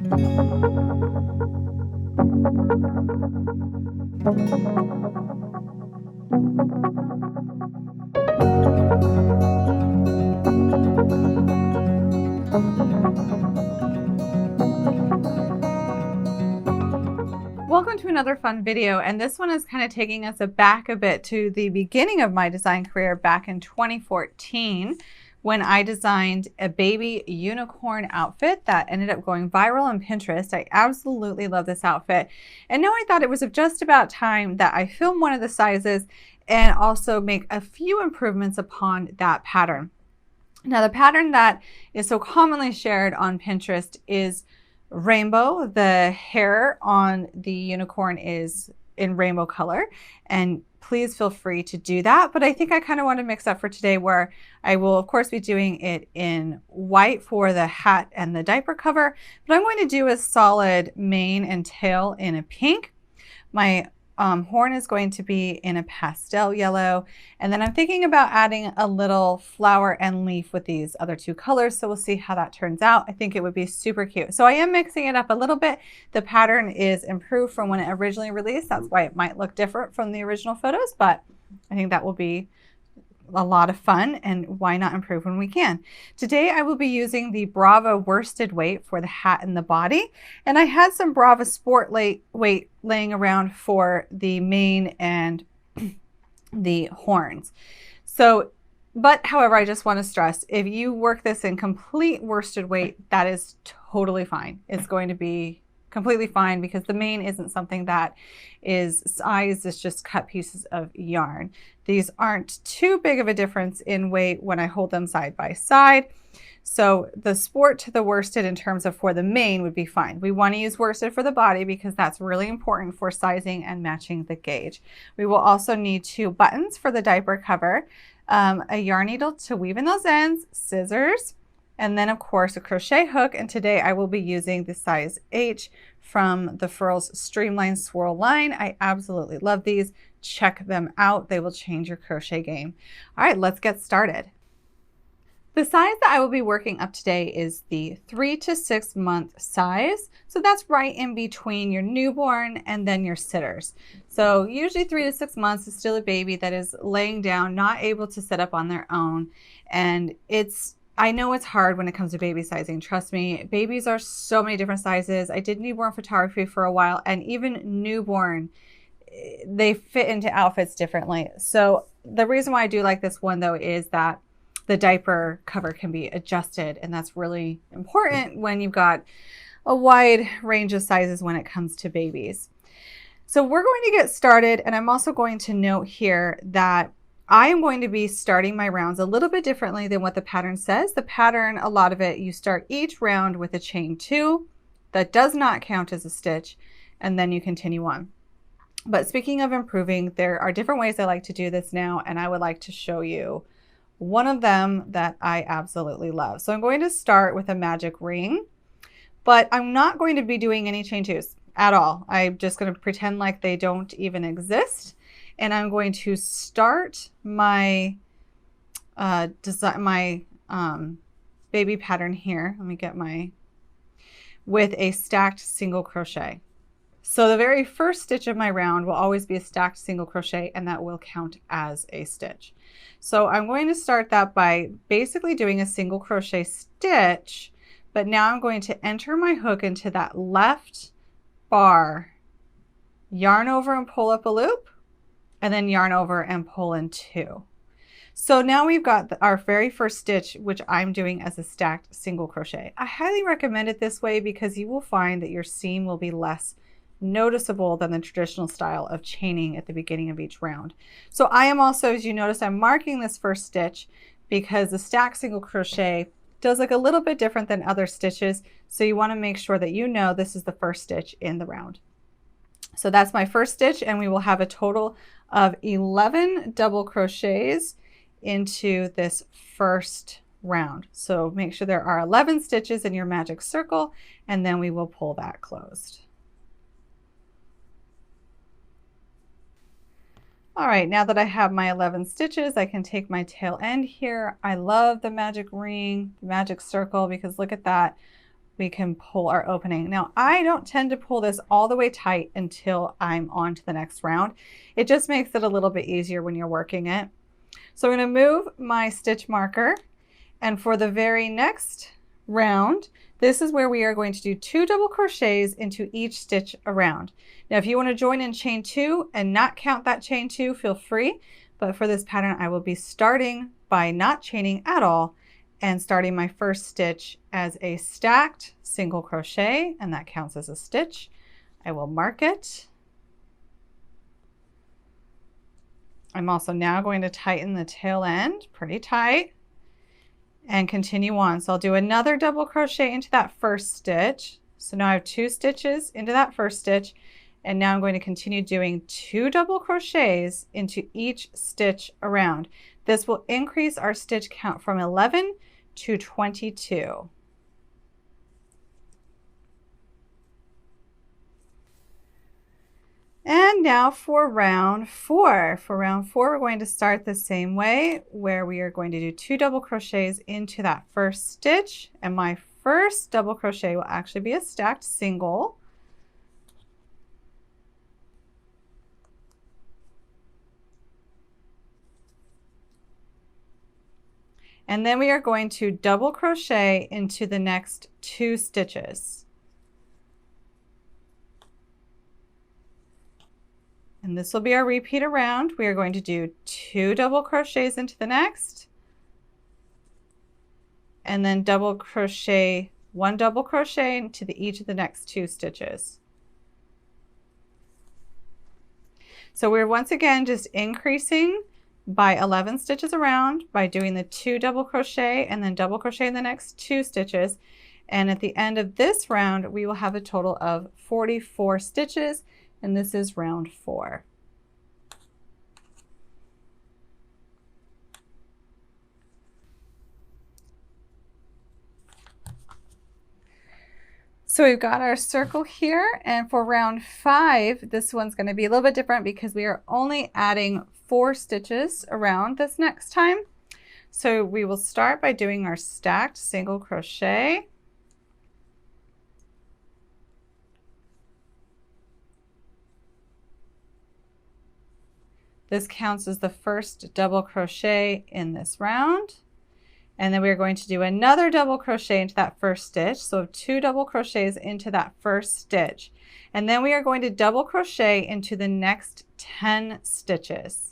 Welcome to another fun video, and this one is kind of taking us back a bit to the beginning of my design career back in 2014 when I designed a baby unicorn outfit that ended up going viral on Pinterest. I absolutely love this outfit, and now I thought it was just about time that I film one of the sizes and also make a few improvements upon that pattern. Now, the pattern that is so commonly shared on Pinterest is rainbow. The hair on the unicorn is in rainbow color, and please feel free to do that. But I think I kind of want to mix up for today, where I will of course be doing it in white for the hat and the diaper cover, but I'm going to do a solid mane and tail in a pink. My horn is going to be in a pastel yellow, and then I'm thinking about adding a little flower and leaf with these other two colors, so we'll see how that turns out. I think it would be super cute. So I am mixing it up a little bit. The pattern is improved from when it originally released. That's why it might look different from the original photos, but I think that will be a lot of fun, and why not improve when we can. Today I will be using the Brava worsted weight for the hat and the body, and I had some Brava sport weight laying around for the mane and the horns. But however, I just want to stress, if you work this in complete worsted weight, that is totally fine. It's going to be completely fine because the mane isn't something that is sized, it's just cut pieces of yarn. These aren't too big of a difference in weight when I hold them side by side. So the sport to the worsted in terms of for the mane would be fine. We want to use worsted for the body because that's really important for sizing and matching the gauge. We will also need 2 buttons for the diaper cover, a yarn needle to weave in those ends, scissors, and then of course a crochet hook. And today I will be using the size H from the Furls Streamline Swirl line. I absolutely love these. Check them out. They will change your crochet game. All right, let's get started. The size that I will be working up today is the 3 to 6 month size. So that's right in between your newborn and then your sitters. So usually 3 to 6 months is still a baby that is laying down, not able to sit up on their own. And I know it's hard when it comes to baby sizing. Trust me, babies are so many different sizes. I did newborn photography for a while, and even newborn, they fit into outfits differently. So the reason why I do like this one though is that the diaper cover can be adjusted, and that's really important when you've got a wide range of sizes when it comes to babies. So we're going to get started, and I'm also going to note here that I am going to be starting my rounds a little bit differently than what the pattern says. The pattern, a lot of it, you start each round with a chain 2. That does not count as a stitch, and then you continue on. But speaking of improving, there are different ways I like to do this now, and I would like to show you one of them that I absolutely love. So I'm going to start with a magic ring, but I'm not going to be doing any chain 2s at all. I'm just going to pretend like they don't even exist. And I'm going to start my baby pattern here. Let me get with a stacked single crochet. So the very first stitch of my round will always be a stacked single crochet, and that will count as a stitch. So I'm going to start that by basically doing a single crochet stitch, but now I'm going to enter my hook into that left bar, yarn over and pull up a loop, and then yarn over and pull in 2. So now we've got our very first stitch, which I'm doing as a stacked single crochet. I highly recommend it this way because you will find that your seam will be less noticeable than the traditional style of chaining at the beginning of each round. So I am also, as you notice, I'm marking this first stitch because the stacked single crochet does look a little bit different than other stitches. So you want to make sure that you know this is the first stitch in the round. So that's my first stitch, and we will have a total of 11 double crochets into this first round. So make sure there are 11 stitches in your magic circle, and then we will pull that closed. All right, now that I have my 11 stitches, I can take my tail end here. I love the magic ring, the magic circle, because look at that. we can pull our opening. Now, I don't tend to pull this all the way tight until I'm on to the next round. It just makes it a little bit easier when you're working it. So I'm going to move my stitch marker, and for the very next round, this is where we are going to do 2 double crochets into each stitch around. Now, if you want to join in chain 2 and not count that chain 2, feel free. But for this pattern, I will be starting by not chaining at all and starting my first stitch as a stacked single crochet, and that counts as a stitch. I will mark it. I'm also now going to tighten the tail end pretty tight and continue on. So I'll do another double crochet into that first stitch. So now I have 2 stitches into that first stitch, and now I'm going to continue doing 2 double crochets into each stitch around. This will increase our stitch count from 11 to 22. And now for round 4. For round 4, we're going to start the same way, where we are going to do 2 double crochets into that first stitch. And my first double crochet will actually be a stacked single. And then we are going to double crochet into the next 2 stitches. And this will be our repeat around. We are going to do 2 double crochets into the next, and then double crochet, 1 double crochet into each of the next 2 stitches. So we're once again just increasing by 11 stitches around by doing the 2 double crochet and then double crochet in the next 2 stitches. And at the end of this round, we will have a total of 44 stitches, and this is round 4. So we've got our circle here, and for round 5, this one's going to be a little bit different because we are only adding 4 stitches around this next time. So we will start by doing our stacked single crochet. This counts as the first double crochet in this round. And then we're going to do another double crochet into that first stitch. So 2 double crochets into that first stitch. And then we are going to double crochet into the next 10 stitches.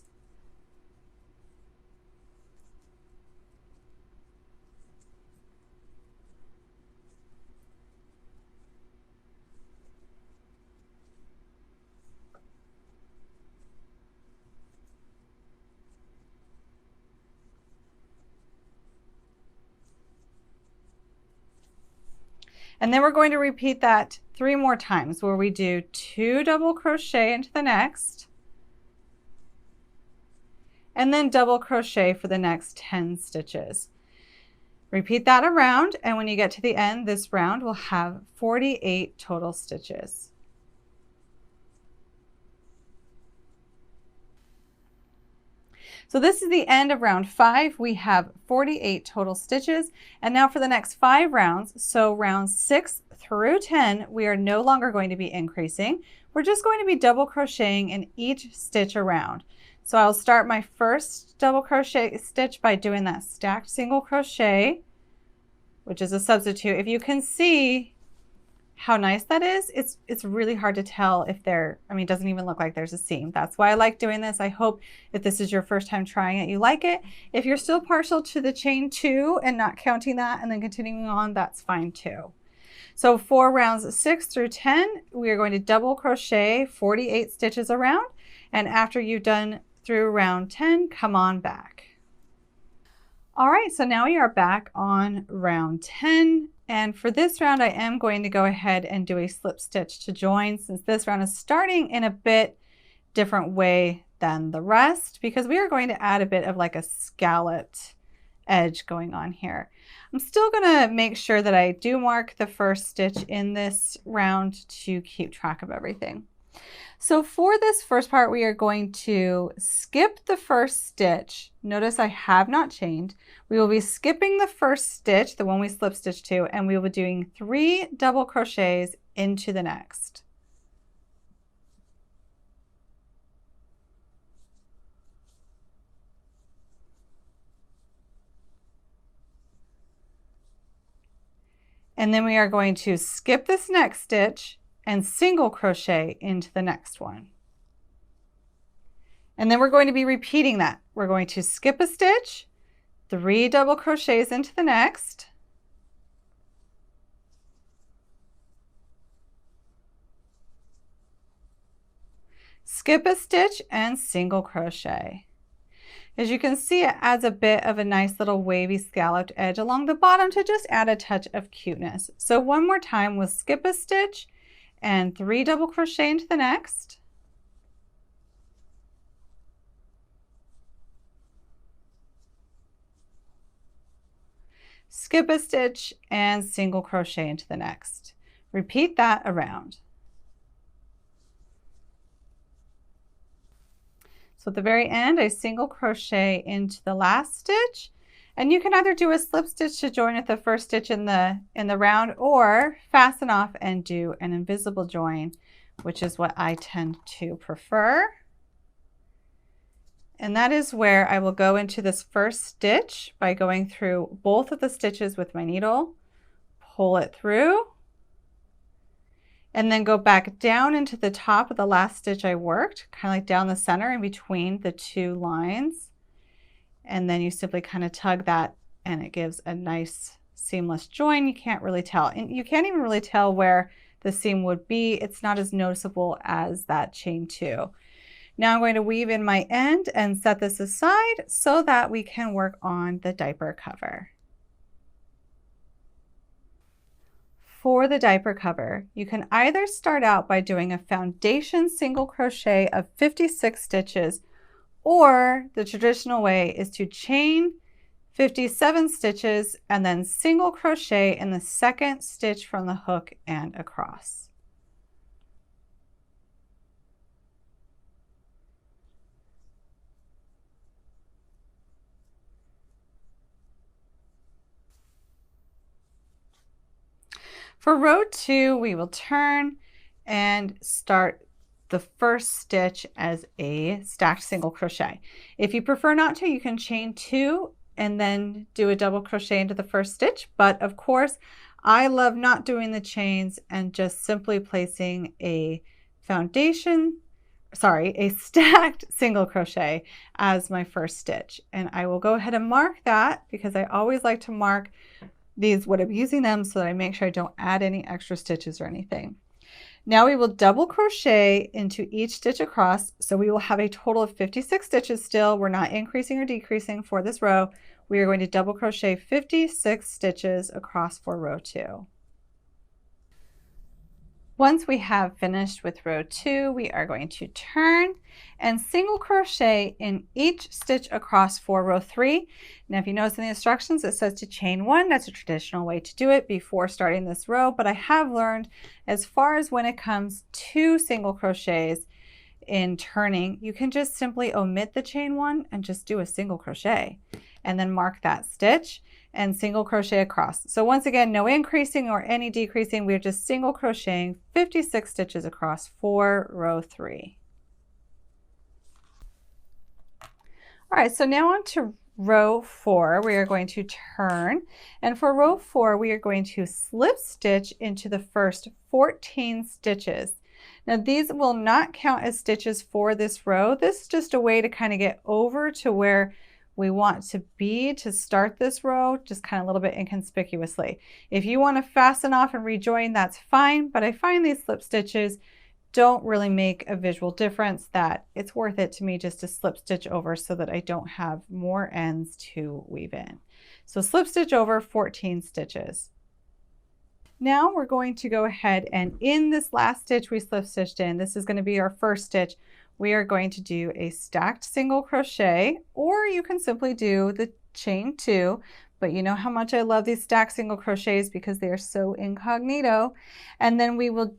And then we're going to repeat that 3 more times, where we do 2 double crochet into the next, and then double crochet for the next 10 stitches. Repeat that around, and when you get to the end, this round will have 48 total stitches. So this is the end of round 5. We have 48 total stitches. And now for the next 5 rounds, so rounds 6 through 10, we are no longer going to be increasing. We're just going to be double crocheting in each stitch around. So I'll start my first double crochet stitch by doing that stacked single crochet, which is a substitute. If you can see how nice that is, it's really hard to tell if it doesn't even look like there's a seam. That's why I like doing this. I hope if this is your first time trying it, you like it. If you're still partial to the chain 2 and not counting that and then continuing on, that's fine too. So for rounds 6 through 10, we are going to double crochet 48 stitches around. And after you've done through round 10, come on back. All right, so now we are back on round 10. And for this round, I am going to go ahead and do a slip stitch to join, since this round is starting in a bit different way than the rest, because we are going to add a bit of like a scalloped edge going on here. I'm still going to make sure that I do mark the first stitch in this round to keep track of everything. So for this first part, we are going to skip the first stitch. Notice I have not chained. We will be skipping the first stitch, the one we slip stitch to, and we will be doing 3 double crochets into the next. And then we are going to skip this next stitch and single crochet into the next one. And then we're going to be repeating that. We're going to skip a stitch, 3 double crochets into the next, skip a stitch and single crochet. As you can see, it adds a bit of a nice little wavy scalloped edge along the bottom to just add a touch of cuteness. So one more time, we'll skip a stitch and 3 double crochet into the next, skip a stitch and single crochet into the next. Repeat that around. So at the very end, I single crochet into the last stitch, and you can either do a slip stitch to join with the first stitch in the round, or fasten off and do an invisible join, which is what I tend to prefer. And that is where I will go into this first stitch by going through both of the stitches with my needle, pull it through, and then go back down into the top of the last stitch I worked, kind of like down the center in between the 2 lines. And then you simply kind of tug that and it gives a nice seamless join. You can't really tell, and you can't even really tell where the seam would be. It's not as noticeable as that chain 2. Now I'm going to weave in my end and set this aside so that we can work on the diaper cover. For the diaper cover, you can either start out by doing a foundation single crochet of 56 stitches, or the traditional way is to chain 57 stitches and then single crochet in the second stitch from the hook and across. For row 2, we will turn and start the first stitch as a stacked single crochet. If you prefer not to, you can chain 2 and then do a double crochet into the first stitch. But of course, I love not doing the chains and just simply placing a stacked single crochet as my first stitch. And I will go ahead and mark that because I always like to mark these when I'm using them so that I make sure I don't add any extra stitches or anything. Now we will double crochet into each stitch across, so we will have a total of 56 stitches still. We're not increasing or decreasing for this row. We are going to double crochet 56 stitches across for row 2. Once we have finished with row 2, we are going to turn and single crochet in each stitch across for row 3. Now if you notice in the instructions it says to chain 1. That's a traditional way to do it before starting this row, but I have learned as far as when it comes to single crochets in turning, you can just simply omit the chain 1 and just do a single crochet and then mark that stitch and single crochet across. So once again, no increasing or any decreasing, we're just single crocheting 56 stitches across for row 3. All right, so now on to row 4, we are going to turn, and for row 4 we are going to slip stitch into the first 14 stitches. Now these will not count as stitches for this row. This is just a way to kind of get over to where we want to be to start this row, just kind of a little bit inconspicuously. If you want to fasten off and rejoin, that's fine, but I find these slip stitches don't really make a visual difference, that it's worth it to me just to slip stitch over so that I don't have more ends to weave in. So slip stitch over 14 stitches. Now we're going to go ahead and in this last stitch we slip stitched in, this is going to be our first stitch, we are going to do a stacked single crochet, or you can simply do the chain 2, but you know how much I love these stacked single crochets because they are so incognito. And then we will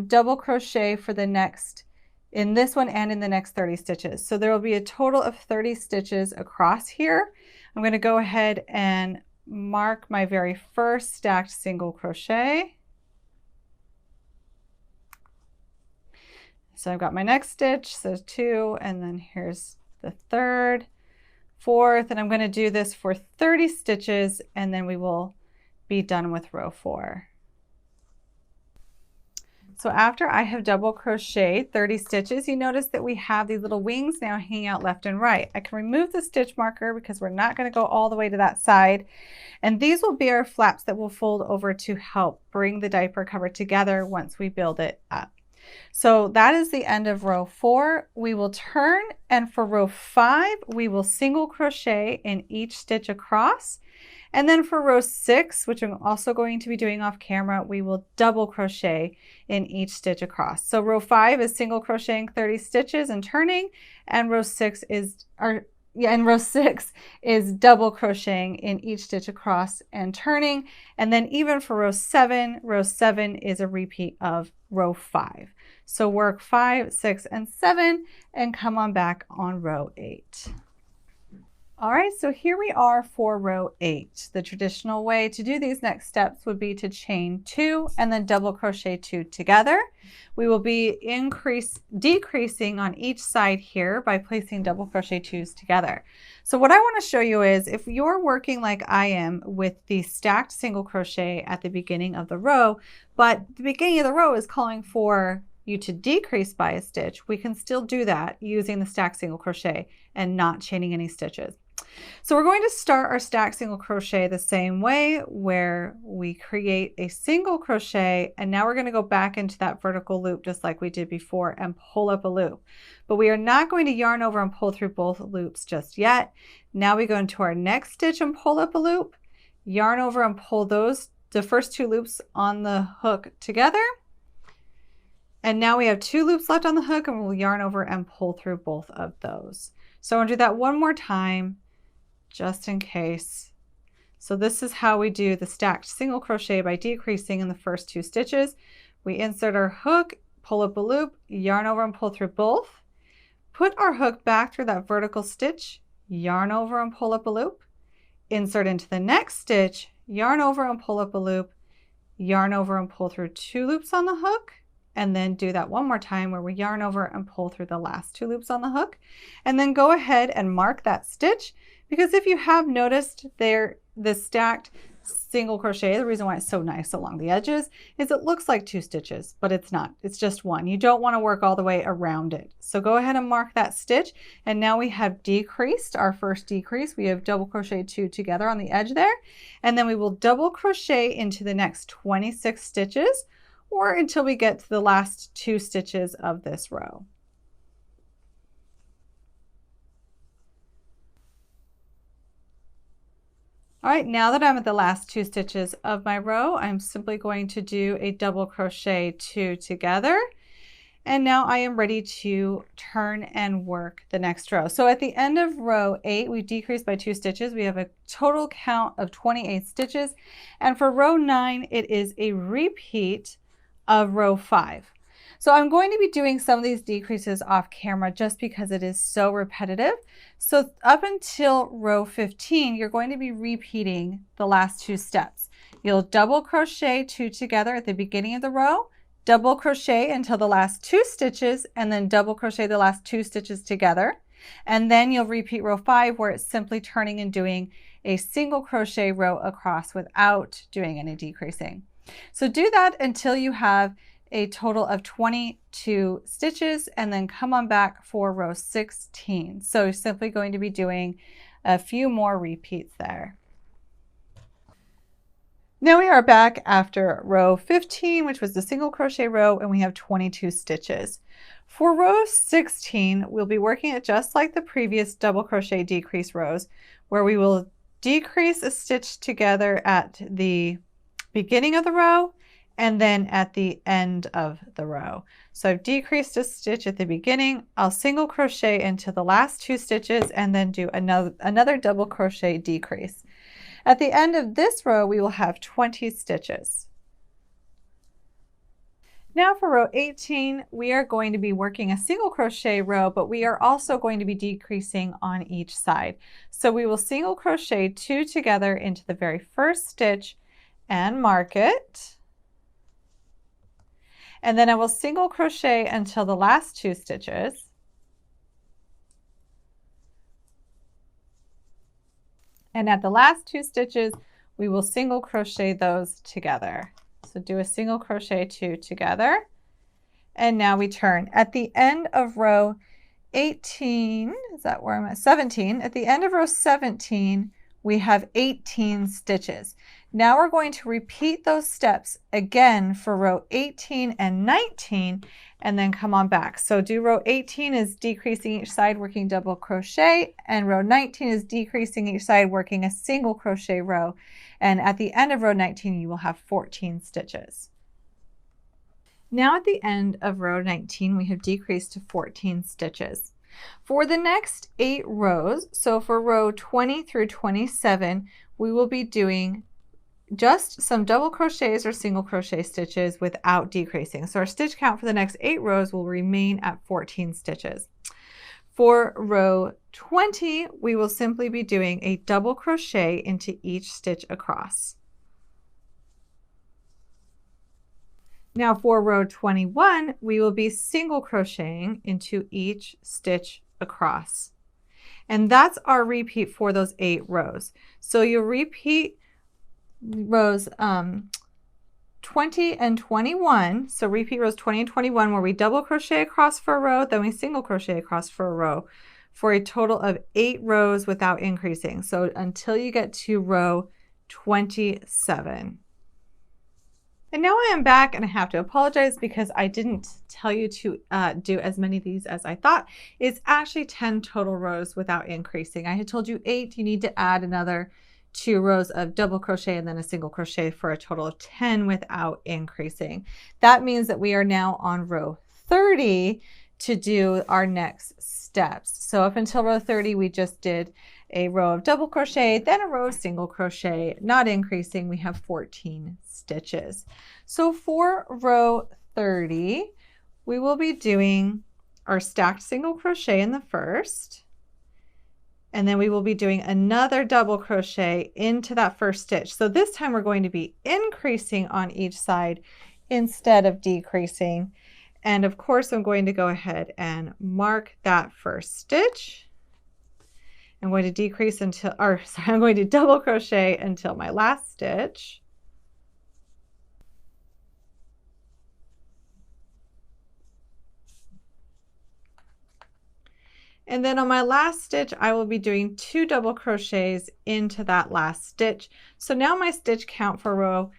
double crochet for the next, in this one and in the next 30 stitches. So there will be a total of 30 stitches across here. I'm going to go ahead and mark my very first stacked single crochet. So I've got my next stitch, so 2, and then here's the third, fourth, and I'm going to do this for 30 stitches, and then we will be done with row 4. So after I have double crocheted 30 stitches, you notice that we have these little wings now hanging out left and right. I can remove the stitch marker because we're not going to go all the way to that side. And these will be our flaps that will fold over to help bring the diaper cover together once we build it up. So that is the end of row 4. We will turn, and for row 5, we will single crochet in each stitch across. And then for row 6, which I'm also going to be doing off camera, we will double crochet in each stitch across. So row 5 is single crocheting 30 stitches and turning, and row 6 is double crocheting in each stitch across and turning. And then even for row 7 is a repeat of row 5. So work 5, 6, and 7 and come on back on row 8. All right, so here we are for row 8. The traditional way to do these next steps would be to chain 2 and then double crochet 2 together. We will be decreasing on each side here by placing double crochet 2s together. So what I want to show you is if you're working like I am with the stacked single crochet at the beginning of the row, but the beginning of the row is calling for you to decrease by a stitch, we can still do that using the stacked single crochet and not chaining any stitches. So we're going to start our stacked single crochet the same way, where we create a single crochet, and now we're going to go back into that vertical loop just like we did before and pull up a loop. But we are not going to yarn over and pull through both loops just yet. Now we go into our next stitch and pull up a loop, yarn over and pull the first 2 loops on the hook together. And now we have 2 loops left on the hook, and we'll yarn over and pull through both of those. So I'm going to do that one more time, just in case. So this is how we do the stacked single crochet by decreasing in the first 2 stitches. We insert our hook, pull up a loop, yarn over and pull through both, put our hook back through that vertical stitch, yarn over and pull up a loop, insert into the next stitch, yarn over and pull up a loop, yarn over and pull through 2 loops on the hook, and then do that one more time where we yarn over and pull through the last 2 loops on the hook, and then go ahead and mark that stitch. Because if you have noticed the stacked single crochet, the reason why it's so nice along the edges is it looks like 2 stitches, but it's not. It's just 1. You don't want to work all the way around it. So go ahead and mark that stitch. And now we have decreased our first decrease. We have double crocheted 2 together on the edge there. And then we will double crochet into the next 26 stitches, or until we get to the last 2 stitches of this row. All right, now that I'm at the last 2 stitches of my row, I'm simply going to do a double crochet 2 together. And now I am ready to turn and work the next row. So at the end of row 8, we decreased by 2 stitches. We have a total count of 28 stitches. And for row 9, it is a repeat of row 5. So I'm going to be doing some of these decreases off camera just because it is so repetitive. So up until row 15, you're going to be repeating the last 2 steps. You'll double crochet 2 together at the beginning of the row, double crochet until the last 2 stitches, and then double crochet the last 2 stitches together. And then you'll repeat row 5 where it's simply turning and doing a single crochet row across without doing any decreasing. So do that until you have a total of 22 stitches, and then come on back for row 16. So you're simply going to be doing a few more repeats there. Now we are back after row 15, which was the single crochet row, and we have 22 stitches. For row 16, we'll be working it just like the previous double crochet decrease rows, where we will decrease a stitch together at the beginning of the row and then at the end of the row. So I've decreased a stitch at the beginning, I'll single crochet into the last 2 stitches and then do another double crochet decrease. At the end of this row, we will have 20 stitches. Now for row 18, we are going to be working a single crochet row, but we are also going to be decreasing on each side. So we will single crochet 2 together into the very first stitch and mark it. And then I will single crochet until the last 2 stitches. And at the last 2 stitches, we will single crochet those together. So do a single crochet 2 together. And now we turn. At the end of row 18, is that where I'm at? 17. At the end of row 17, we have 18 stitches. Now we're going to repeat those steps again for row 18 and 19, and then come on back. So do row 18 is decreasing each side, working double crochet, and row 19 is decreasing each side, working a single crochet row. And at the end of row 19, you will have 14 stitches. Now at the end of row 19, we have decreased to 14 stitches. For the next 8 rows, so for row 20 through 27, we will be doing just some double crochets or single crochet stitches without decreasing. So our stitch count for the next 8 rows will remain at 14 stitches. For row 20, we will simply be doing a double crochet into each stitch across. Now for row 21, we will be single crocheting into each stitch across. And that's our repeat for those 8 rows. So you'll repeat rows 20 and 21. So repeat rows 20 and 21 where we double crochet across for a row, then we single crochet across for a row, for a total of 8 rows without increasing. So until you get to row 27. And now I am back, and I have to apologize because I didn't tell you to do as many of these as I thought. It's actually 10 total rows without increasing. I had told you 8. You need to add another 2 rows of double crochet and then a single crochet for a total of 10 without increasing. That means that we are now on row 30 to do our next steps. So up until row 30, we just did a row of double crochet, then a row of single crochet, not increasing. We have 14 stitches. So for row 30, we will be doing our stacked single crochet in the first, and then we will be doing another double crochet into that first stitch. So this time we're going to be increasing on each side instead of decreasing. And of course, I'm going to go ahead and mark that first stitch. I'm going to decrease until, or sorry, I'm going to double crochet until my last stitch. And then on my last stitch, I will be doing 2 double crochets into that last stitch. So now my stitch count for row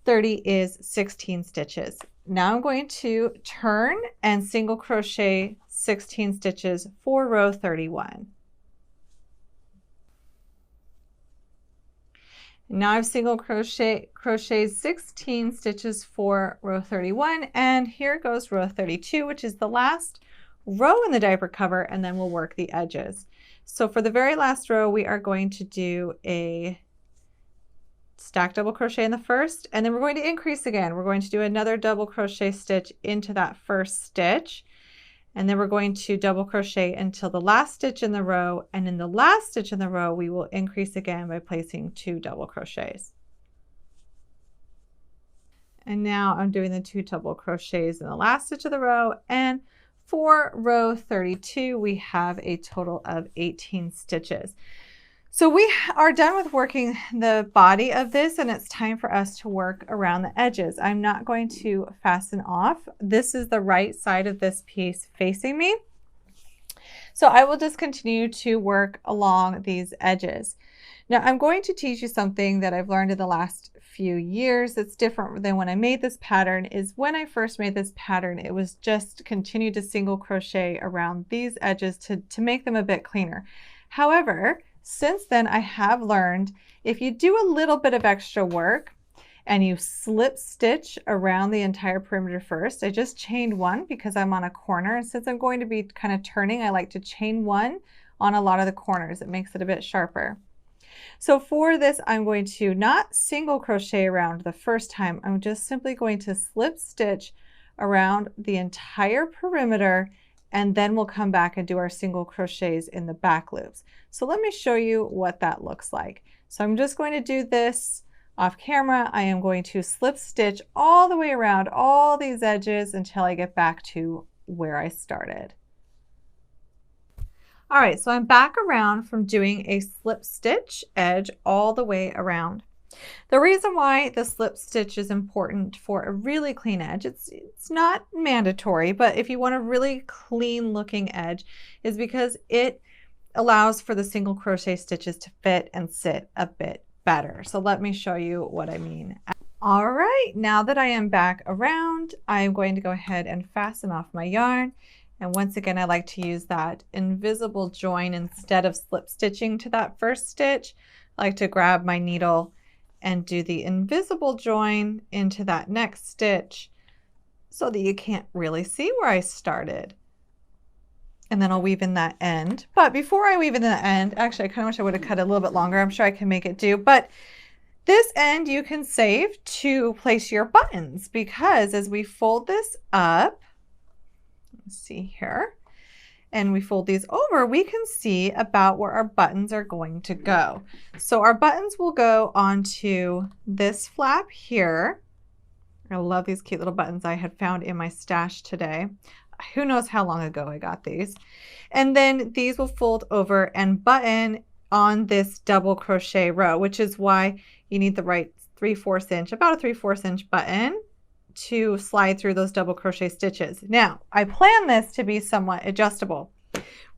30 is 16 stitches. Now I'm going to turn and single crochet 16 stitches for row 31. Now I've single crocheted 16 stitches for row 31, and here goes row 32, which is the last row in the diaper cover, and then we'll work the edges. So for the very last row, we are going to do a stacked double crochet in the first, and then we're going to increase again. We're going to do another double crochet stitch into that first stitch, and then we're going to double crochet until the last stitch in the row, and in the last stitch in the row we will increase again by placing 2 double crochets. And now I'm doing the 2 double crochets in the last stitch of the row, and for row 32 we have a total of 18 stitches. So we are done with working the body of this, and it's time for us to work around the edges. I'm not going to fasten off. This is the right side of this piece facing me. So I will just continue to work along these edges. Now I'm going to teach you something that I've learned in the last few years that's different than when I made this pattern. Is when I first made this pattern, it was just continue to single crochet around these edges to make them a bit cleaner. However, since then, I have learned if you do a little bit of extra work and you slip stitch around the entire perimeter first, I just chained 1 because I'm on a corner. And since I'm going to be kind of turning, I like to chain 1 on a lot of the corners. It makes it a bit sharper. So for this, I'm going to not single crochet around the first time. I'm just simply going to slip stitch around the entire perimeter, and then we'll come back and do our single crochets in the back loops. So let me show you what that looks like. So I'm just going to do this off camera. I am going to slip stitch all the way around all these edges until I get back to where I started. All right, so I'm back around from doing a slip stitch edge all the way around. The reason why the slip stitch is important for a really clean edge, it's not mandatory, but if you want a really clean looking edge, is because it allows for the single crochet stitches to fit and sit a bit better. So let me show you what I mean. All right, now that I am back around, I'm going to go ahead and fasten off my yarn. And once again, I like to use that invisible join instead of slip stitching to that first stitch. I like to grab my needle and do the invisible join into that next stitch so that you can't really see where I started. And then I'll weave in that end. But before I weave in the end, actually I kind of wish I would have cut it a little bit longer. I'm sure I can make it do. But this end you can save to place your buttons, because as we fold this up, let's see here, and we fold these over, we can see about where our buttons are going to go. So our buttons will go onto this flap here. I love these cute little buttons I had found in my stash today. Who knows how long ago I got these. And then these will fold over and button on this double crochet row, which is why you need the right 3/4 inch, about a 3/4 inch button to slide through those double crochet stitches. Now, I plan this to be somewhat adjustable.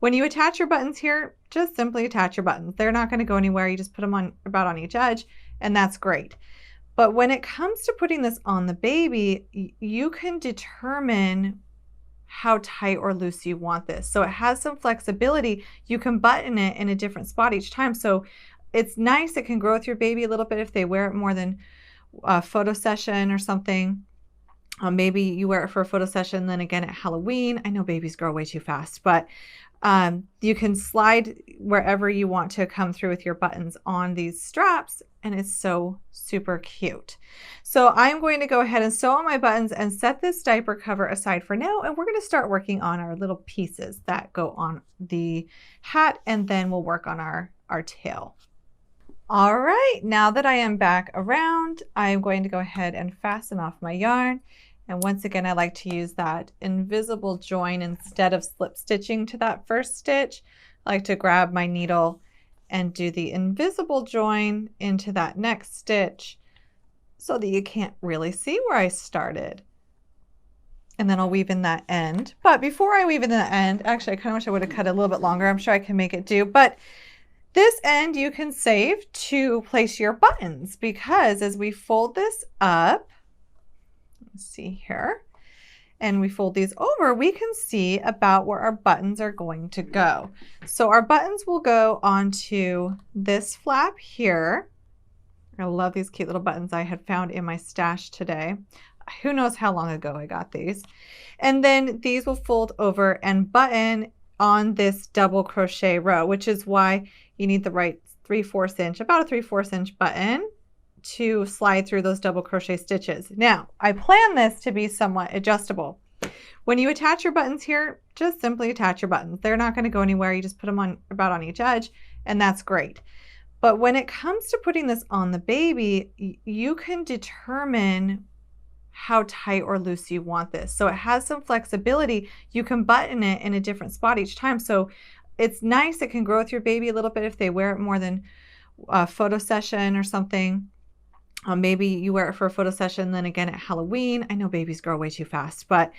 When you attach your buttons here, just simply attach your buttons. They're not going to go anywhere. You just put them on about on each edge, and that's great. But when it comes to putting this on the baby, you can determine how tight or loose you want this. So it has some flexibility. You can button it in a different spot each time. So it's nice. It can grow with your baby a little bit if they wear it more than a photo session or something. Maybe you wear it for a photo session, then again at Halloween. I know babies grow way too fast, but you can slide wherever you want to come through with your buttons on these straps, and it's so super cute. So I'm going to go ahead and sew on my buttons and set this diaper cover aside for now, and we're going to start working on our little pieces that go on the hat, and then we'll work on our tail. All right, now that I am back around, I'm going to go ahead and fasten off my yarn. And once again, I like to use that invisible join instead of slip stitching to that first stitch. I like to grab my needle and do the invisible join into that next stitch so that you can't really see where I started. And then I'll weave in that end. But before I weave in the end, actually I kind of wish I would have cut it a little bit longer. I'm sure I can make it do. But this end you can save to place your buttons, because as we fold this up, let's see here, and we fold these over, we can see about where our buttons are going to go. So our buttons will go onto this flap here. I love these cute little buttons I had found in my stash today. Who knows how long ago I got these. And then these will fold over and button on this double crochet row, which is why you need the right 3/4 inch, about a 3/4 inch button to slide through those double crochet stitches. Now, I plan this to be somewhat adjustable. When you attach your buttons here, just simply attach your buttons. They're not going to go anywhere. You just put them on about on each edge, and that's great. But when it comes to putting this on the baby, you can determine how tight or loose you want this. So it has some flexibility. You can button it in a different spot each time. So it's nice. It can grow with your baby a little bit if they wear it more than a photo session or something. Maybe you wear it for a photo session, then again at Halloween. I know babies grow way too fast, but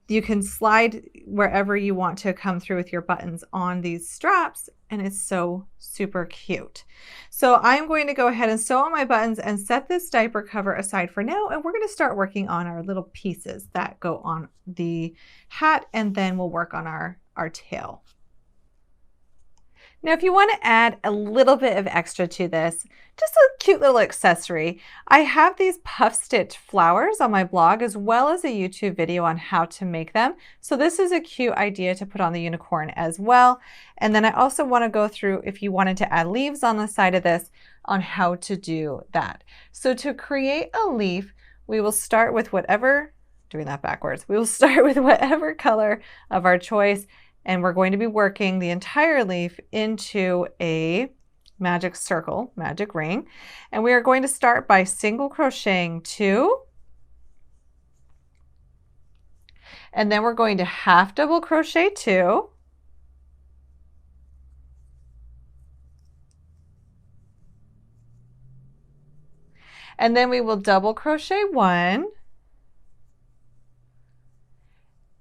you can slide wherever you want to come through with your buttons on these straps, and it's so super cute. So I'm going to go ahead and sew on my buttons and set this diaper cover aside for now, and we're going to start working on our little pieces that go on the hat, and then we'll work on our tail. Now, if you want to add a little bit of extra to this, just a cute little accessory, I have these puff stitch flowers on my blog, as well as a YouTube video on how to make them. So this is a cute idea to put on the unicorn as well. And then I also want to go through, if you wanted to add leaves on the side of this, on how to do that. So to create a leaf, we will start with whatever doing that backwards. We will start with whatever color of our choice, and we're going to be working the entire leaf into a magic circle, magic ring. And we are going to start by single crocheting 2, and then we're going to half double crochet 2, and then we will double crochet 1,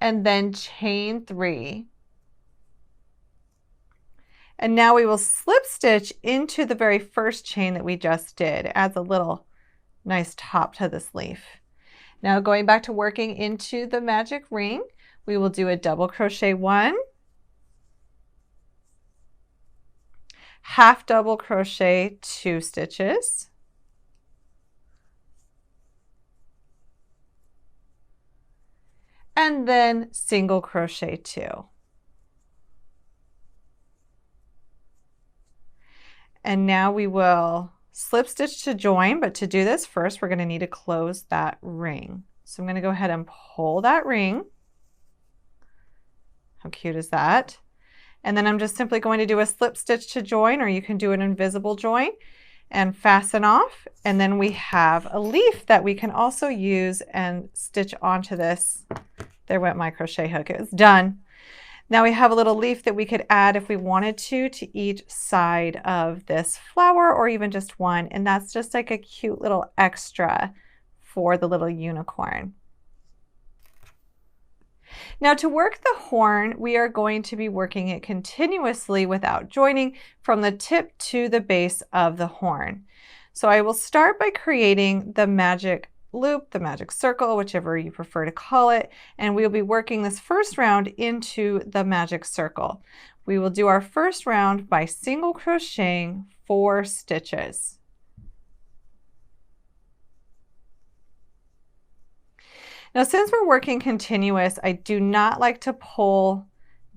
and then chain 3. And now we will slip stitch into the very first chain that we just did. It adds a little nice top to this leaf. Now going back to working into the magic ring, we will do a double crochet 1, half double crochet 2 stitches, and then single crochet 2. And now we will slip stitch to join, but to do this first, we're going to need to close that ring. So I'm going to go ahead and pull that ring. How cute is that? And then I'm just simply going to do a slip stitch to join, or you can do an invisible join and fasten off. And then we have a leaf that we can also use and stitch onto this. There went my crochet hook. It was done. Now we have a little leaf that we could add if we wanted to each side of this flower, or even just one, and that's just like a cute little extra for the little unicorn. Now to work the horn, we are going to be working it continuously without joining from the tip to the base of the horn. So I will start by creating the magic loop, the magic circle, whichever you prefer to call it, and we'll be working this first round into the magic circle. We will do our first round by single crocheting 4 stitches. Now since we're working continuous, I do not like to pull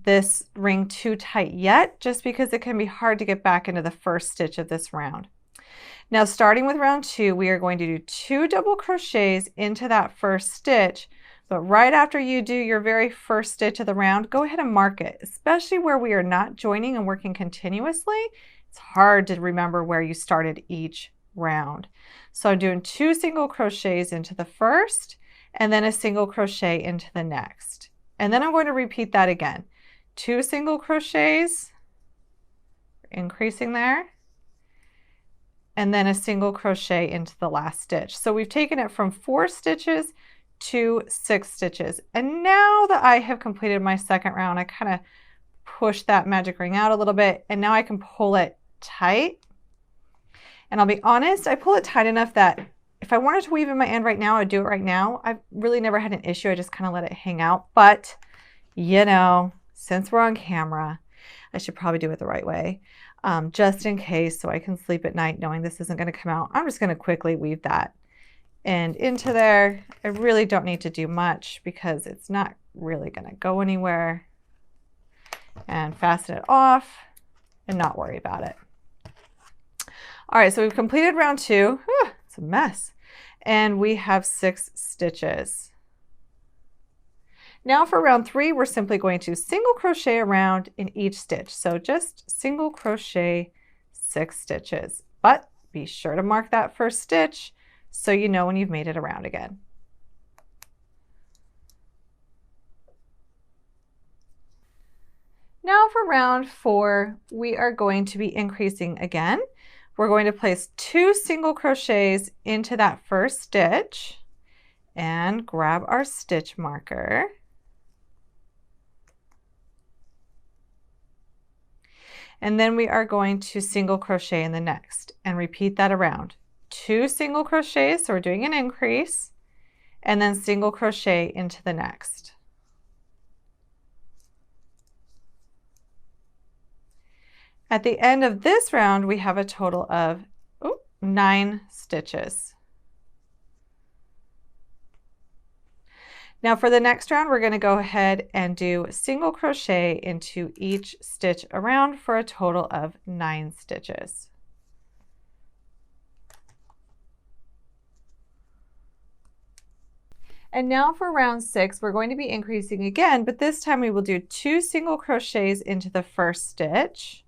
this ring too tight yet, just because it can be hard to get back into the first stitch of this round. Now starting with round 2, we are going to do 2 double crochets into that first stitch, but right after you do your very first stitch of the round, go ahead and mark it, especially where we are not joining and working continuously. It's hard to remember where you started each round. So I'm doing 2 single crochets into the first, and then a single crochet into the next. And then I'm going to repeat that again. 2 single crochets, increasing there, and then a single crochet into the last stitch. So we've taken it from 4 stitches to 6 stitches. And now that I have completed my second round, I kind of push that magic ring out a little bit, and now I can pull it tight. And I'll be honest, I pull it tight enough that if I wanted to weave in my end right now, I'd do it right now. I've really never had an issue. I just kind of let it hang out. But, you know, since we're on camera, I should probably do it the right way. Just in case, so I can sleep at night knowing this isn't going to come out. I'm just going to quickly weave that end into there. I really don't need to do much because it's not really going to go anywhere. And fasten it off and not worry about it. All right, so we've completed round 2. Whew, it's a mess. And we have 6 stitches. Now for round 3, we're simply going to single crochet around in each stitch. So just single crochet 6 stitches, but be sure to mark that first stitch so you know when you've made it around again. Now for round 4, we are going to be increasing again. We're going to place 2 single crochets into that first stitch and grab our stitch marker. And then we are going to single crochet in the next and repeat that around. 2 single crochets, so we're doing an increase, and then single crochet into the next. At the end of this round, we have a total of 9 stitches. Now for the next round, we're going to go ahead and do single crochet into each stitch around for a total of 9 stitches. And now for round 6, we're going to be increasing again, but this time we will do 2 single crochets into the first stitch,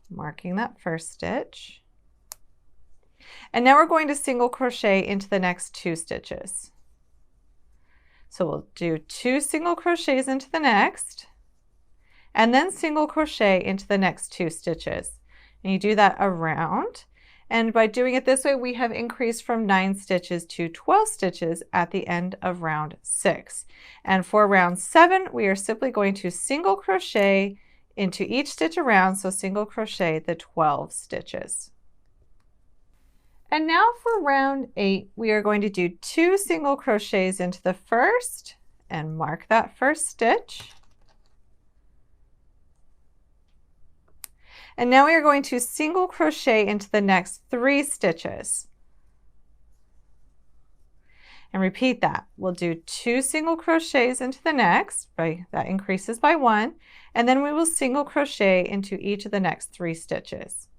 marking that first stitch. And now we're going to single crochet into the next 2 stitches. So we'll do 2 single crochets into the next, and then single crochet into the next 2 stitches. And you do that around. And by doing it this way, we have increased from 9 stitches to 12 stitches at the end of round 6. And for round 7, we are simply going to single crochet into each stitch around, so single crochet the 12 stitches. And now for round 8, we are going to do 2 single crochets into the first and mark that first stitch. And now we are going to single crochet into the next 3 stitches. And repeat that. We'll do 2 single crochets into the next, that increases by 1, and then we will single crochet into each of the next 3 stitches.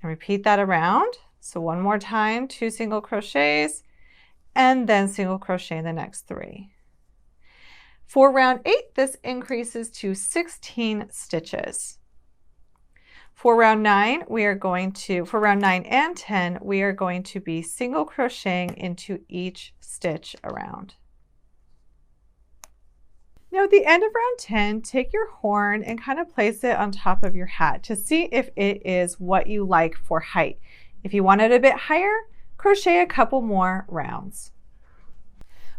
And repeat that around. So one more time, 2 single crochets, and then single crochet in the next 3. For round 8, this increases to 16 stitches. For round 9, for round 9 and 10, we are going to be single crocheting into each stitch around. Now at the end of round 10, take your horn and kind of place it on top of your hat to see if it is what you like for height. If you want it a bit higher, crochet a couple more rounds.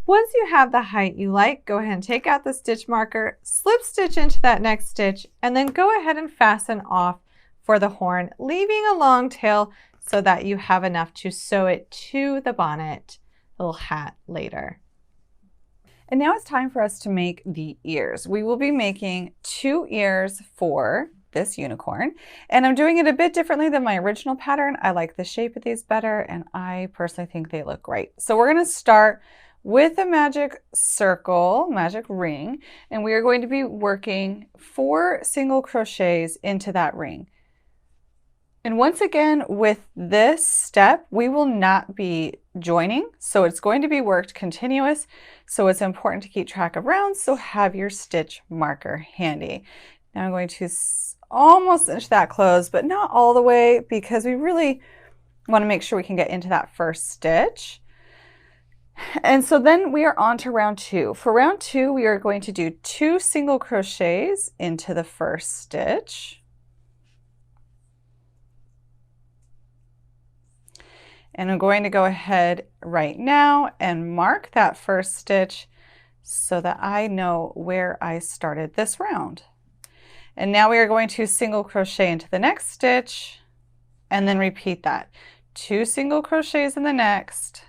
Once you have the height you like, go ahead and take out the stitch marker, slip stitch into that next stitch, and then go ahead and fasten off for the horn, leaving a long tail so that you have enough to sew it to the bonnet, little hat later. And now it's time for us to make the ears. We will be making 2 ears for this unicorn, and I'm doing it a bit differently than my original pattern. I like the shape of these better, and I personally think they look great. So we're going to start with a magic circle, magic ring, and we are going to be working 4 single crochets into that ring. And once again, with this step, we will not be joining, so it's going to be worked continuous. So it's important to keep track of rounds, so have your stitch marker handy. Now I'm going to almost finish that close, but not all the way, because we really want to make sure we can get into that first stitch. And so then we are on to round 2. For round 2, we are going to do 2 single crochets into the first stitch. And I'm going to go ahead right now and mark that first stitch so that I know where I started this round. And now we are going to single crochet into the next stitch and then repeat that. 2 single crochets in the next,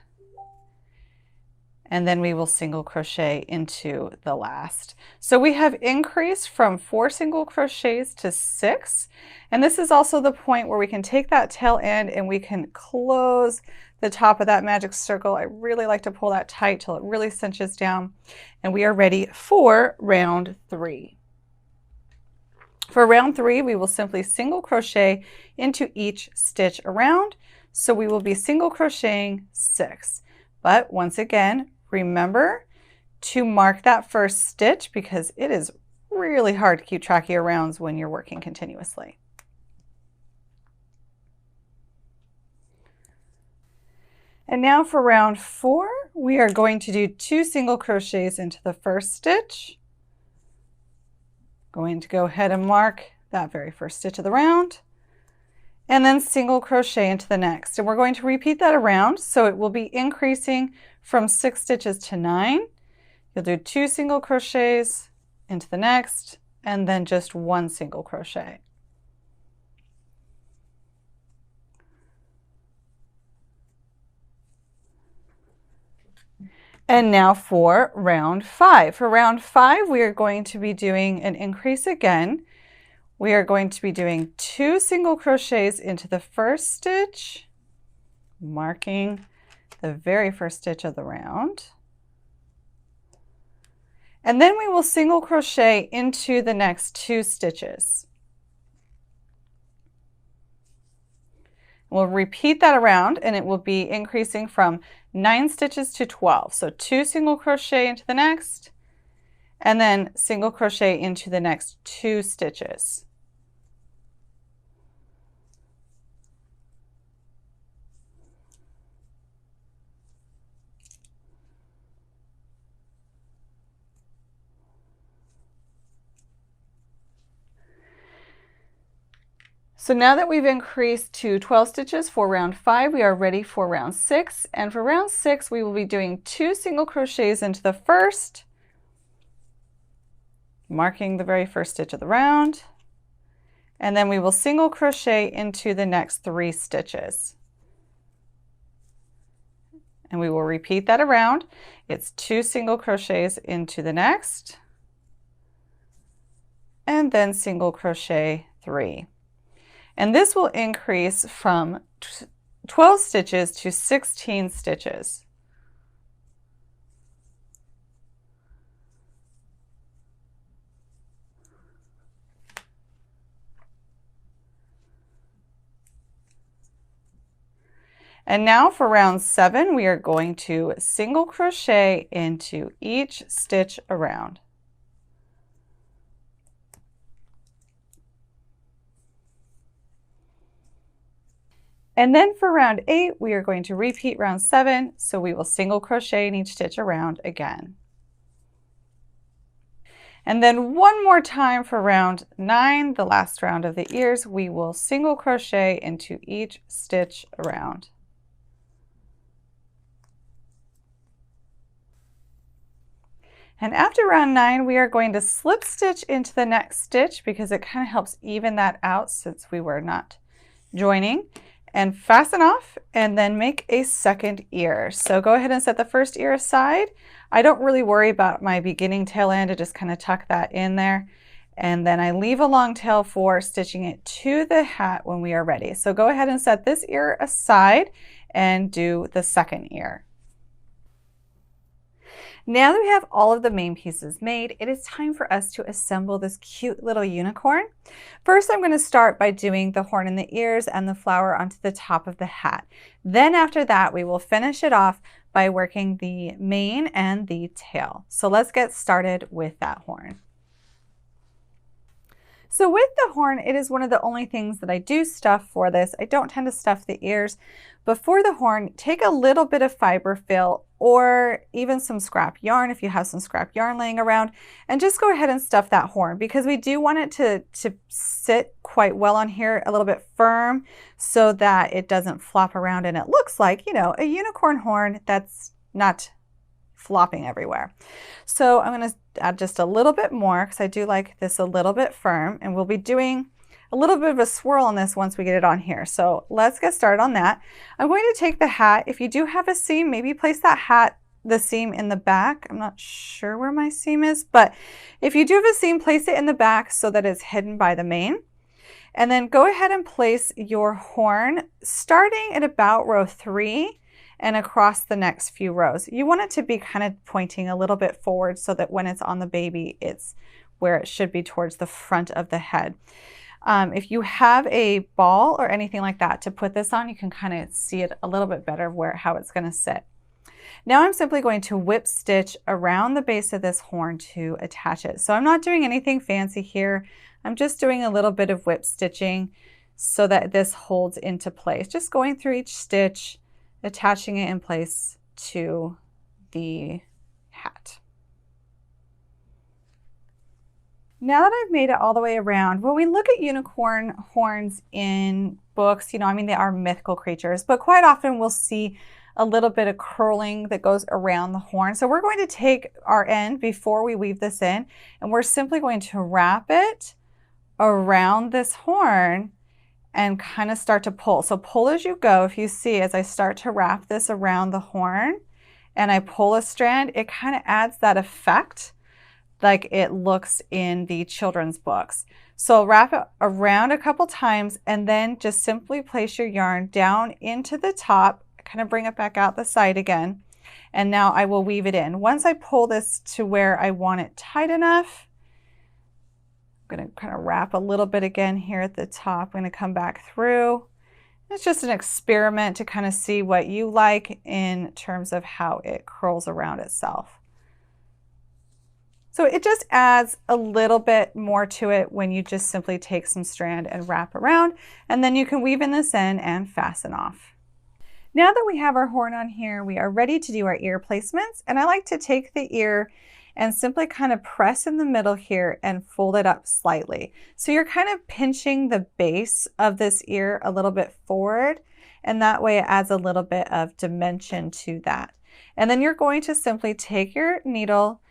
and then we will single crochet into the last. So we have increased from 4 single crochets to 6. And this is also the point where we can take that tail end and we can close the top of that magic circle. I really like to pull that tight till it really cinches down. And we are ready for round 3. For round 3, we will simply single crochet into each stitch around. So we will be single crocheting 6. But once again, remember to mark that first stitch because it is really hard to keep track of your rounds when you're working continuously. And now for round 4, we are going to do 2 single crochets into the first stitch. Going to go ahead and mark that very first stitch of the round, and then single crochet into the next. And we're going to repeat that around, so it will be increasing from 6 stitches to 9. You'll do 2 single crochets into the next, and then just 1 single crochet. And now for round 5. For round 5, we are going to be doing an increase again. We are going to be doing 2 single crochets into the first stitch, marking the very first stitch of the round. And then we will single crochet into the next 2 stitches. We'll repeat that around and it will be increasing from 9 stitches to 12. So 2 single crochet into the next, and then single crochet into the next 2 stitches. So now that we've increased to 12 stitches for round 5, we are ready for round 6. And for round 6, we will be doing 2 single crochets into the first, marking the very first stitch of the round. And then we will single crochet into the next 3 stitches. And we will repeat that around. It's 2 single crochets into the next, and then single crochet 3. And this will increase from 12 stitches to 16 stitches. And now for round 7, we are going to single crochet into each stitch around. And then for round 8, we are going to repeat round 7, so we will single crochet in each stitch around again. And then one more time for round 9, the last round of the ears, we will single crochet into each stitch around. And after round 9, we are going to slip stitch into the next stitch because it kind of helps even that out since we were not joining. And fasten off and then make a second ear. So go ahead and set the first ear aside. I don't really worry about my beginning tail end. I just kind of tuck that in there. And then I leave a long tail for stitching it to the hat when we are ready. So go ahead and set this ear aside and do the second ear. Now that we have all of the main pieces made, it is time for us to assemble this cute little unicorn. First, I'm going to start by doing the horn in the ears and the flower onto the top of the hat. Then after that, we will finish it off by working the mane and the tail. So let's get started with that horn. So with the horn, it is one of the only things that I do stuff for this. I don't tend to stuff the ears, but for the horn, take a little bit of fiber fill or even some scrap yarn if you have some scrap yarn laying around, and just go ahead and stuff that horn because we do want it to sit quite well on here, a little bit firm so that it doesn't flop around and it looks like, you know, a unicorn horn that's not flopping everywhere. So I'm going to add just a little bit more because I do like this a little bit firm, and we'll be doing a little bit of a swirl on this once we get it on here. So let's get started on that. I'm going to take the hat. If you do have a seam, maybe place the seam in the back. I'm not sure where my seam is, but if you do have a seam, place it in the back so that it's hidden by the mane. And then go ahead and place your horn starting at about row 3 and across the next few rows. You want it to be kind of pointing a little bit forward so that when it's on the baby, it's where it should be, towards the front of the head. If you have a ball or anything like that to put this on, you can kind of see it a little bit better how it's going to sit. Now I'm simply going to whip stitch around the base of this horn to attach it. So I'm not doing anything fancy here. I'm just doing a little bit of whip stitching so that this holds into place. Just going through each stitch, attaching it in place to the hat. Now that I've made it all the way around, when we look at unicorn horns in books, you know, I mean, they are mythical creatures, but quite often we'll see a little bit of curling that goes around the horn. So we're going to take our end before we weave this in, and we're simply going to wrap it around this horn and kind of start to pull. So pull as you go. If you see, as I start to wrap this around the horn and I pull a strand, it kind of adds that effect like it looks in the children's books. So wrap it around a couple times and then just simply place your yarn down into the top, kind of bring it back out the side again. And now I will weave it in. Once I pull this to where I want it tight enough, I'm going to kind of wrap a little bit again here at the top. I'm going to come back through It's just an experiment to kind of see what you like in terms of how it curls around itself. So it just adds a little bit more to it when you just simply take some strand and wrap around, and then you can weave in this in and fasten off. Now that we have our horn on here, we are ready to do our ear placements, and I like to take the ear and simply kind of press in the middle here and fold it up slightly. So you're kind of pinching the base of this ear a little bit forward, and that way it adds a little bit of dimension to that. And then you're going to simply take your needle,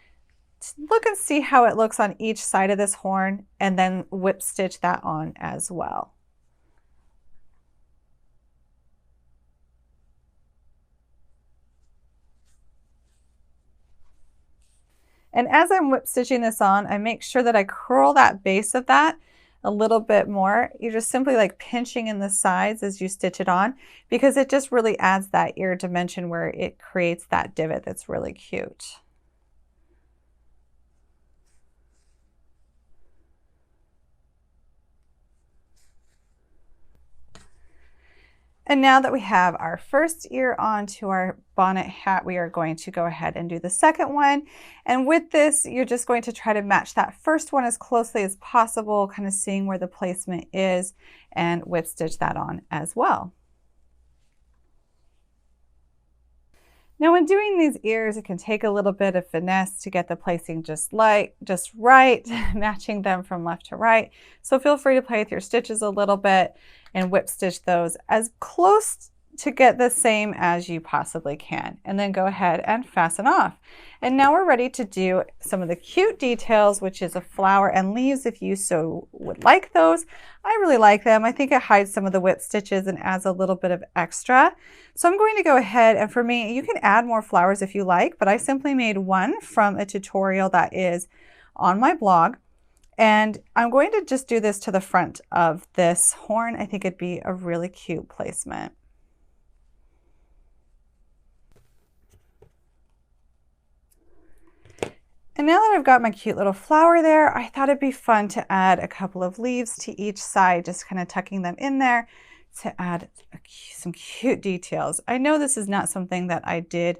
look and see how it looks on each side of this horn, and then whip stitch that on as well. And as I'm whip stitching this on, I make sure that I curl that base of that a little bit more. You're just simply like pinching in the sides as you stitch it on, because it just really adds that ear dimension where it creates that divot that's really cute. And now that we have our first ear onto our bonnet hat, we are going to go ahead and do the second one. And with this, you're just going to try to match that first one as closely as possible, kind of seeing where the placement is, and whip stitch that on as well. Now when doing these ears, it can take a little bit of finesse to get the placing just right, matching them from left to right. So feel free to play with your stitches a little bit and whip stitch those as close to get the same as you possibly can. And then go ahead and fasten off. And now we're ready to do some of the cute details, which is a flower and leaves if you so would like those. I really like them. I think it hides some of the whip stitches and adds a little bit of extra. So I'm going to go ahead, and for me, you can add more flowers if you like, but I simply made one from a tutorial that is on my blog. And I'm going to just do this to the front of this horn. I think it'd be a really cute placement. And now that I've got my cute little flower there, I thought it'd be fun to add a couple of leaves to each side, just kind of tucking them in there to add some cute details. I know this is not something that I did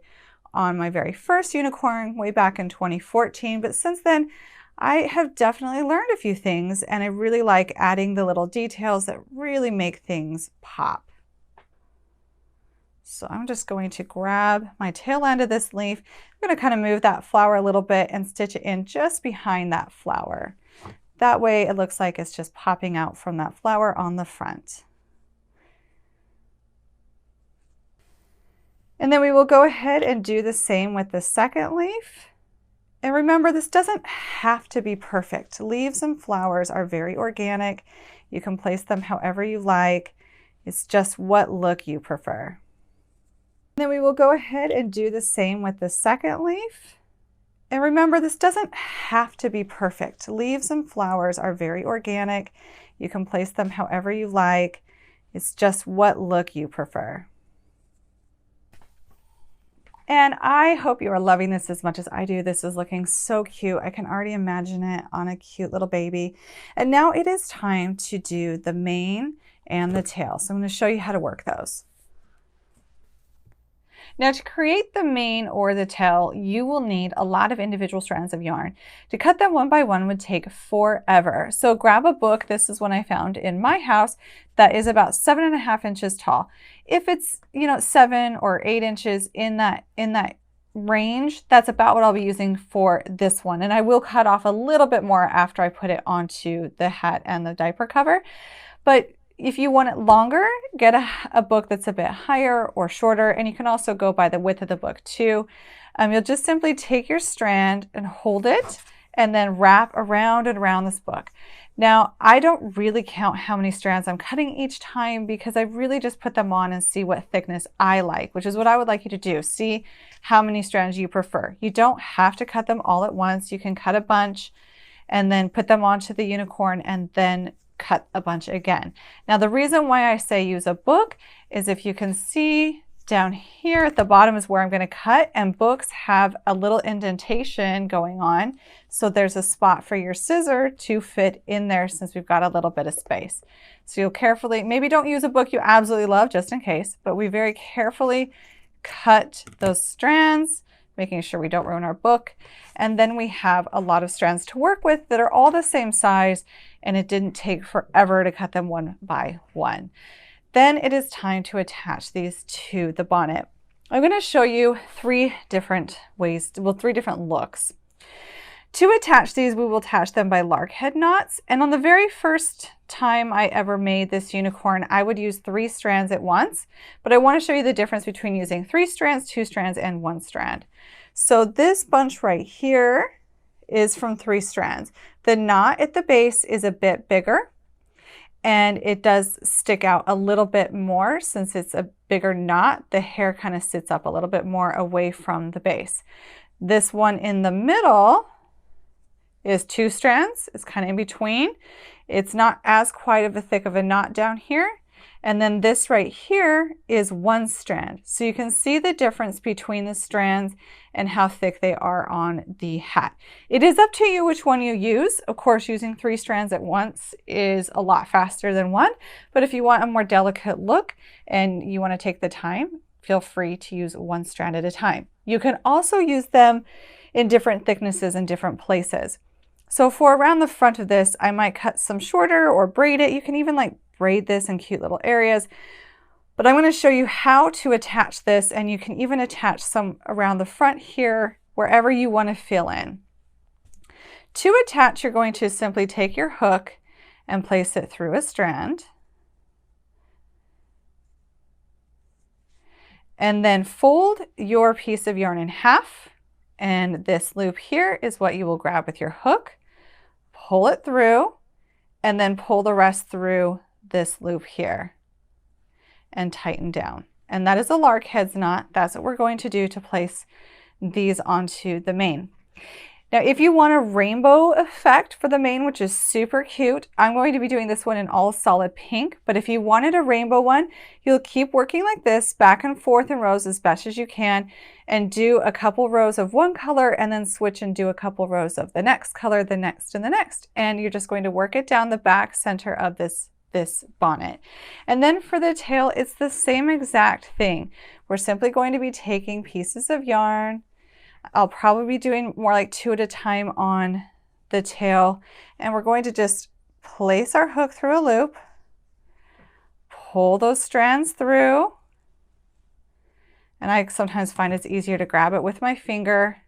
on my very first unicorn way back in 2014, but since then I have definitely learned a few things, and I really like adding the little details that really make things pop. So I'm just going to grab my tail end of this leaf. I'm going to kind of move that flower a little bit and stitch it in just behind that flower. That way it looks like it's just popping out from that flower on the front. And then we will go ahead and do the same with the second leaf. And remember, this doesn't have to be perfect. Leaves and flowers are very organic. You can place them however you like. It's just what look you prefer. And then we will go ahead and do the same with the second leaf. And remember, this doesn't have to be perfect. Leaves and flowers are very organic. You can place them however you like. It's just what look you prefer. And I hope you are loving this as much as I do. This is looking so cute. I can already imagine it on a cute little baby. And now it is time to do the mane and the tail. So I'm going to show you how to work those. Now to create the mane or the tail, you will need a lot of individual strands of yarn. To cut them one by one would take forever. So grab a book. This is one I found in my house that is about 7.5 inches tall. If it's, 7 or 8 inches in that range, that's about what I'll be using for this one. And I will cut off a little bit more after I put it onto the hat and the diaper cover. But if you want it longer, get a book that's a bit higher or shorter, and you can also go by the width of the book too. You'll just simply take your strand and hold it and then wrap around and around this book. Now, I don't really count how many strands I'm cutting each time because I really just put them on and see what thickness I like, which is what I would like you to do. See how many strands you prefer. You don't have to cut them all at once. You can cut a bunch and then put them onto the unicorn and then cut a bunch again. Now the reason why I say use a book is if you can see Down here at the bottom is where I'm going to cut, and books have a little indentation going on. So there's a spot for your scissor to fit in there since we've got a little bit of space. So you'll carefully, maybe don't use a book you absolutely love just in case, but we very carefully cut those strands, making sure we don't ruin our book. And then we have a lot of strands to work with that are all the same size, and it didn't take forever to cut them one by one. Then it is time to attach these to the bonnet. I'm going to show you three different ways, well, three different looks. To attach these, we will attach them by lark head knots. And on the very first time I ever made this unicorn, I would use 3 strands at once, but I want to show you the difference between using 3 strands, 2 strands, and 1 strand. So this bunch right here is from 3 strands. The knot at the base is a bit bigger, and it does stick out a little bit more since it's a bigger knot. The hair kind of sits up a little bit more away from the base. This one in the middle is 2 strands. It's kind of in between. It's not as quite of a thick of a knot down here. And then this right here is 1 strand. So you can see the difference between the strands and how thick they are on the hat. It is up to you which one you use. Of course, using 3 strands at once is a lot faster than 1, but if you want a more delicate look and you want to take the time, feel free to use 1 strand at a time. You can also use them in different thicknesses in different places. So for around the front of this, I might cut some shorter or braid it. You can even like braid this in cute little areas. But I'm going to show you how to attach this, and you can even attach some around the front here, wherever you want to fill in. To attach, you're going to simply take your hook and place it through a strand. And then fold your piece of yarn in half. And this loop here is what you will grab with your hook. Pull it through, and then pull the rest through this loop here and tighten down. And that is a lark heads knot. That's what we're going to do to place these onto the mane. Now, if you want a rainbow effect for the mane, which is super cute, I'm going to be doing this one in all solid pink, but if you wanted a rainbow one, you'll keep working like this back and forth in rows as best as you can, and do a couple rows of one color and then switch and do a couple rows of the next color, the next and the next. And you're just going to work it down the back center of this bonnet. And then for the tail, it's the same exact thing. We're simply going to be taking pieces of yarn. I'll probably be doing more like 2 at a time on the tail, and we're going to just place our hook through a loop, pull those strands through, and I sometimes find it's easier to grab it with my finger,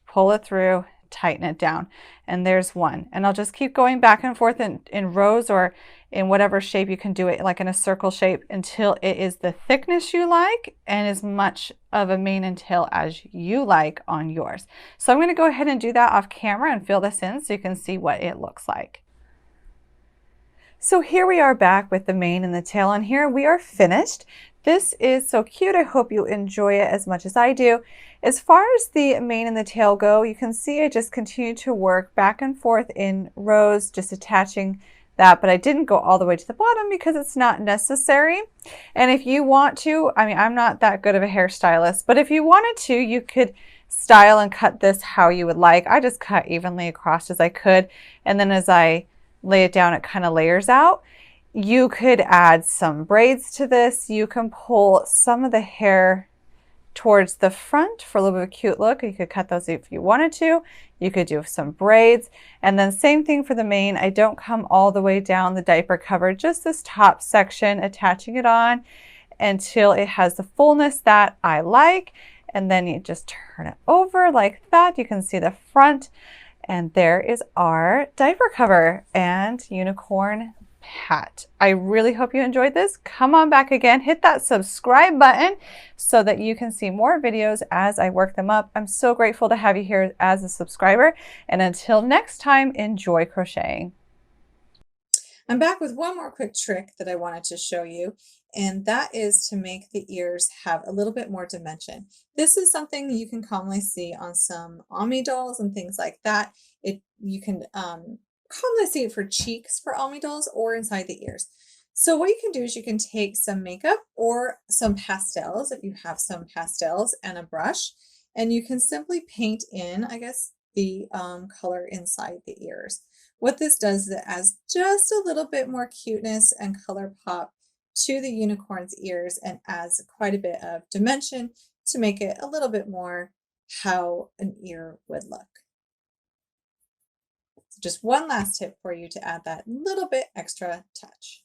pull it through, tighten it down, and there's one. And I'll just keep going back and forth in rows or in whatever shape you can do it, like in a circle shape, until it is the thickness you like and as much of a mane and tail as you like on yours. So I'm going to go ahead and do that off camera and fill this in so you can see what it looks like. So here we are back with the mane and the tail on here. We are finished. This is so cute. I hope you enjoy it as much as I do. As far as the mane and the tail go, you can see I just continue to work back and forth in rows, just attaching that, but I didn't go all the way to the bottom because it's not necessary. And if you want to, I mean, I'm not that good of a hairstylist, but if you wanted to, you could style and cut this how you would like. I just cut evenly across as I could, and then as I lay it down, it kind of layers out. You could add some braids to this. You can pull some of the hair towards the front for a little bit of a cute look. You could cut those if you wanted to. You could do some braids. And then same thing for the mane. I don't come all the way down the diaper cover, just this top section, attaching it on until it has the fullness that I like. And then you just turn it over like that. You can see the front. And there is our diaper cover and unicorn hat. I really hope you enjoyed this. Come on back again, hit that subscribe button so that you can see more videos as I work them up. I'm so grateful to have you here as a subscriber, and until next time, enjoy crocheting. I'm back with one more quick trick that I wanted to show you, and that is to make the ears have a little bit more dimension. This is something you can commonly see on some Omni dolls and things like that. You can commonly see it for cheeks for Omni dolls or inside the ears. So what you can do is you can take some makeup or some pastels, if you have some pastels, and a brush, and you can simply paint in, I guess, the color inside the ears. What this does is it adds just a little bit more cuteness and color pop to the unicorn's ears and adds quite a bit of dimension to make it a little bit more how an ear would look. So just one last tip for you to add that little bit extra touch.